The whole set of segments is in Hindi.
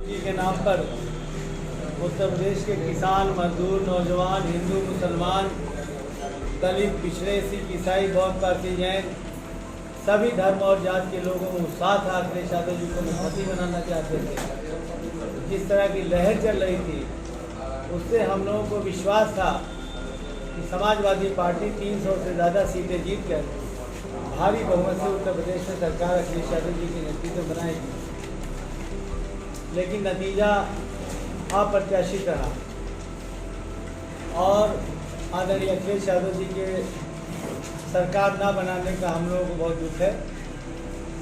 जी के नाम पर उत्तर प्रदेश के किसान, मजदूर, नौजवान, हिंदू, मुसलमान, दलित, पिछड़े, सिख, ईसाई, बौद्ध, पारसी, जैन सभी धर्म और जात के लोगों को उत्साह था अखिलेश यादव जी को मुख्यमंत्री बनाना चाहते थे। जिस तरह की लहर चल रही थी उससे हम लोगों को विश्वास था कि समाजवादी पार्टी 300 से ज़्यादा सीटें जीतकर भारी बहुमत से उत्तर प्रदेश में सरकार अखिलेश यादव जी के नेतृत्व में बनाएगी। लेकिन नतीजा अप्रत्याशित रहा और आदरणीय अखिलेश यादव जी के सरकार ना बनाने का हम लोगों को बहुत दुख है।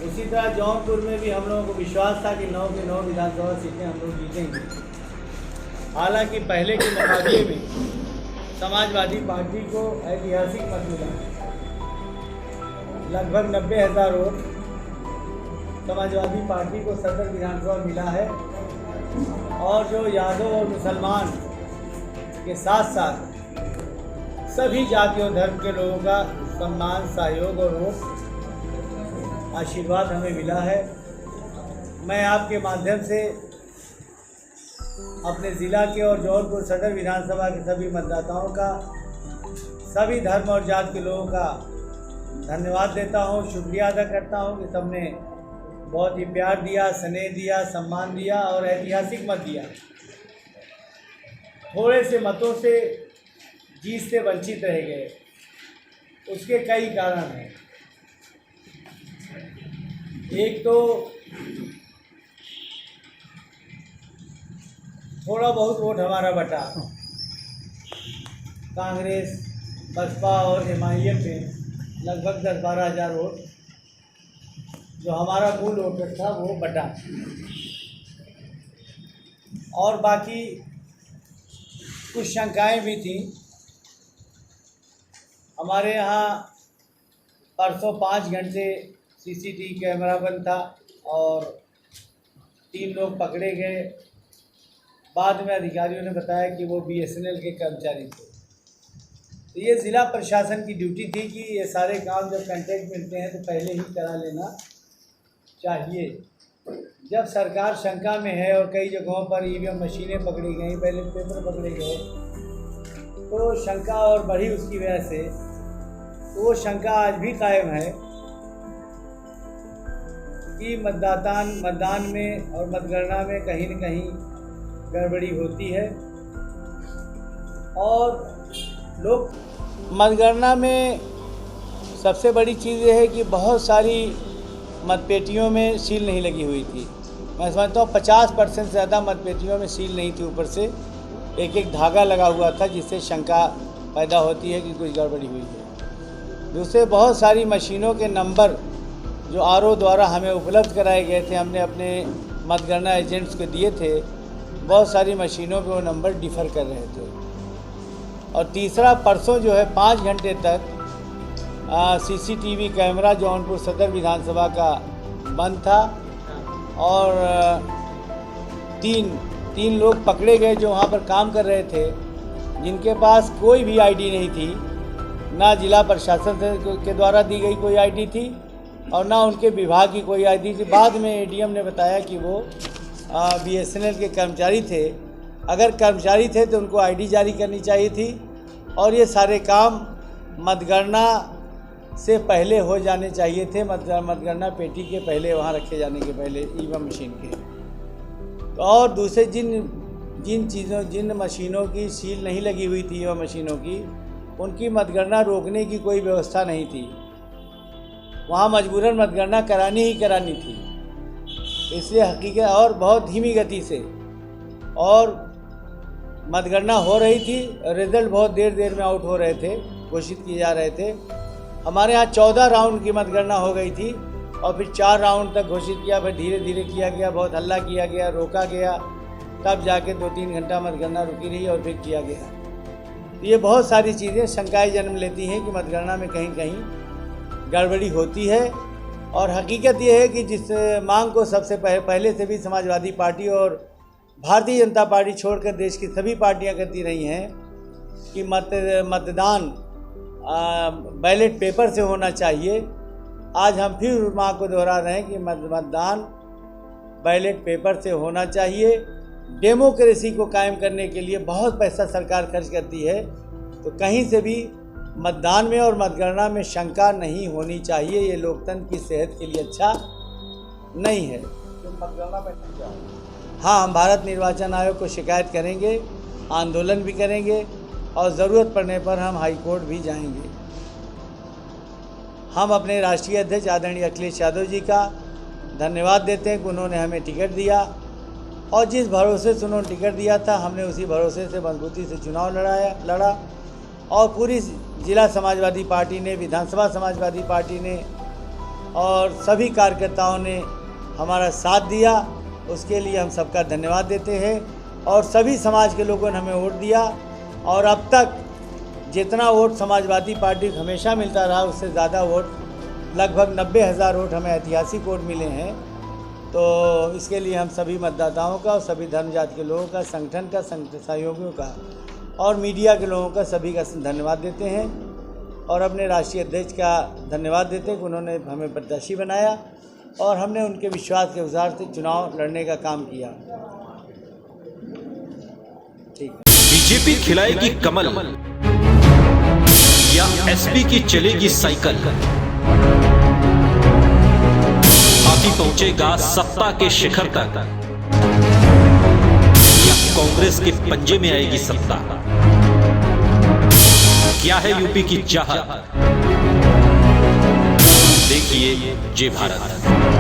उसी तरह जौनपुर में भी हम लोगों को विश्वास था कि 9 की 9 विधानसभा सीटें हम लोग जीतेंगे। हालांकि पहले के मुकाबले में समाजवादी पार्टी को ऐतिहासिक मत मिला, लगभग 90,000 वोट समाजवादी पार्टी को सदर विधानसभा मिला है। और जो यादव और मुसलमान के साथ साथ सभी जाति और धर्म के लोगों का सम्मान, सहयोग और वोट आशीर्वाद हमें मिला है। मैं आपके माध्यम से अपने ज़िला के और जौनपुर सदर विधानसभा के सभी मतदाताओं का, सभी धर्म और जात के लोगों का धन्यवाद देता हूं, शुक्रिया अदा करता हूं कि सबने बहुत ही प्यार दिया, स्नेह दिया, सम्मान दिया और ऐतिहासिक मत दिया। थोड़े से मतों से जीत से वंचित रह गए, उसके कई कारण हैं। एक तो थोड़ा बहुत वोट हमारा बटा, कांग्रेस, बसपा और एमआईएम में लगभग 10-12 हज़ार वोट जो हमारा मूल वोटर था वो बटा। और बाकी कुछ शंकाएं भी थी। हमारे यहाँ परसों 5 घंटे सीसीटीवी कैमरा बंद था और 3 लोग पकड़े गए। बाद में अधिकारियों ने बताया कि वो बीएसएनएल के कर्मचारी थे। तो ये ज़िला प्रशासन की ड्यूटी थी कि ये सारे काम जब कॉन्ट्रैक्ट मिलते हैं तो पहले ही करा लेना चाहिए। जब सरकार शंका में है और कई जगहों पर ईवीएम मशीनें पकड़ी गई, बैलेट पेपर पकड़े गए, तो शंका और बढ़ी उसकी वजह से। तो वो शंका आज भी कायम है कि मतदान में और मतगणना में कहीं न कहीं गड़बड़ी होती है। और लोग मतगणना में सबसे बड़ी चीज़ ये है कि बहुत सारी मतपेटियों में सील नहीं लगी हुई थी। मैं समझता हूँ 50% से ज़्यादा मतपेटियों में सील नहीं थी। ऊपर से एक धागा लगा हुआ था जिससे शंका पैदा होती है कि कुछ गड़बड़ी हुई है। दूसरे बहुत सारी मशीनों के नंबर जो आरओ द्वारा हमें उपलब्ध कराए गए थे, हमने अपने मतगणना एजेंट्स को दिए थे, बहुत सारी मशीनों पे वो नंबर डिफ़र कर रहे थे। और तीसरा, परसों जो है 5 घंटे तक सीसीटीवी कैमरा जौनपुर सदर विधानसभा का बंद था और तीन लोग पकड़े गए जो वहाँ पर काम कर रहे थे, जिनके पास कोई भी आईडी नहीं थी, ना जिला प्रशासन के द्वारा दी गई कोई आईडी थी और ना उनके विभाग की कोई आईडी थी। बाद में एडीएम ने बताया कि वो बीएसएनएल के कर्मचारी थे। अगर कर्मचारी थे तो उनको आईडी जारी करनी चाहिए थी और ये सारे काम मतगणना से पहले हो जाने चाहिए थे, मतगणना पेटी के पहले, वहाँ रखे जाने के पहले ईवीएम मशीन के। तो और दूसरे जिन मशीनों की सील नहीं लगी हुई थी, ईवीएम मशीनों की, उनकी मतगणना रोकने की कोई व्यवस्था नहीं थी। वहाँ मजबूरन मतगणना करानी ही करानी थी। इसलिए हकीकत और बहुत धीमी गति से और मतगणना हो रही थी, रिजल्ट बहुत देर में आउट हो रहे थे, घोषित किए जा रहे थे। हमारे यहाँ 14 राउंड की मतगणना हो गई थी और फिर 4 राउंड तक घोषित किया, फिर धीरे धीरे किया गया, बहुत हल्ला किया गया, रोका गया, तब जाके 2-3 घंटा मतगणना रुकी रही और फिर किया गया। ये बहुत सारी चीज़ें शंकाएं जन्म लेती हैं कि मतगणना में कहीं कहीं गड़बड़ी होती है। और हकीकत ये है कि जिस मांग को सबसे पहले से भी समाजवादी पार्टी और भारतीय जनता पार्टी छोड़कर देश की सभी पार्टियां करती रही हैं कि मतदान बैलेट पेपर से होना चाहिए। आज हम फिर मांग को दोहरा रहे हैं कि मतदान बैलेट पेपर से होना चाहिए। डेमोक्रेसी को कायम करने के लिए बहुत पैसा सरकार खर्च करती है, तो कहीं से भी मतदान में और मतगणना में शंका नहीं होनी चाहिए। ये लोकतंत्र की सेहत के लिए अच्छा नहीं है। मतगणना में क्या? हाँ, हम भारत निर्वाचन आयोग को शिकायत करेंगे, आंदोलन भी करेंगे और ज़रूरत पड़ने पर हम हाई कोर्ट भी जाएंगे। हम अपने राष्ट्रीय अध्यक्ष आदरणीय अखिलेश यादव जी का धन्यवाद देते हैं कि उन्होंने हमें टिकट दिया और जिस भरोसे से उन्होंने टिकट दिया था, हमने उसी भरोसे से मजबूती से चुनाव लड़ा और पूरी जिला समाजवादी पार्टी ने, विधानसभा समाजवादी पार्टी ने और सभी कार्यकर्ताओं ने हमारा साथ दिया। उसके लिए हम सबका धन्यवाद देते हैं और सभी समाज के लोगों ने हमें वोट दिया और अब तक जितना वोट समाजवादी पार्टी को हमेशा मिलता रहा, उससे ज़्यादा वोट, लगभग 90,000 वोट हमें ऐतिहासिक वोट मिले हैं। तो इसके लिए हम सभी मतदाताओं का और सभी धर्म जाति के लोगों का, संगठन का, सहयोगियों का और मीडिया के लोगों का, सभी का धन्यवाद देते हैं और अपने राष्ट्रीय अध्यक्ष का धन्यवाद देते हैं कि उन्होंने हमें प्रत्याशी बनाया और हमने उनके विश्वास के अनुसार से चुनाव लड़ने का काम किया। ठीक। बीजेपी खिलाएगी कमल या एसपी की चलेगी साइकिल? पार्टी पहुंचेगा सत्ता के शिखर तक या कांग्रेस के पंजे में आएगी सत्ता? क्या है यूपी की चाहत? देखिए जय भारत।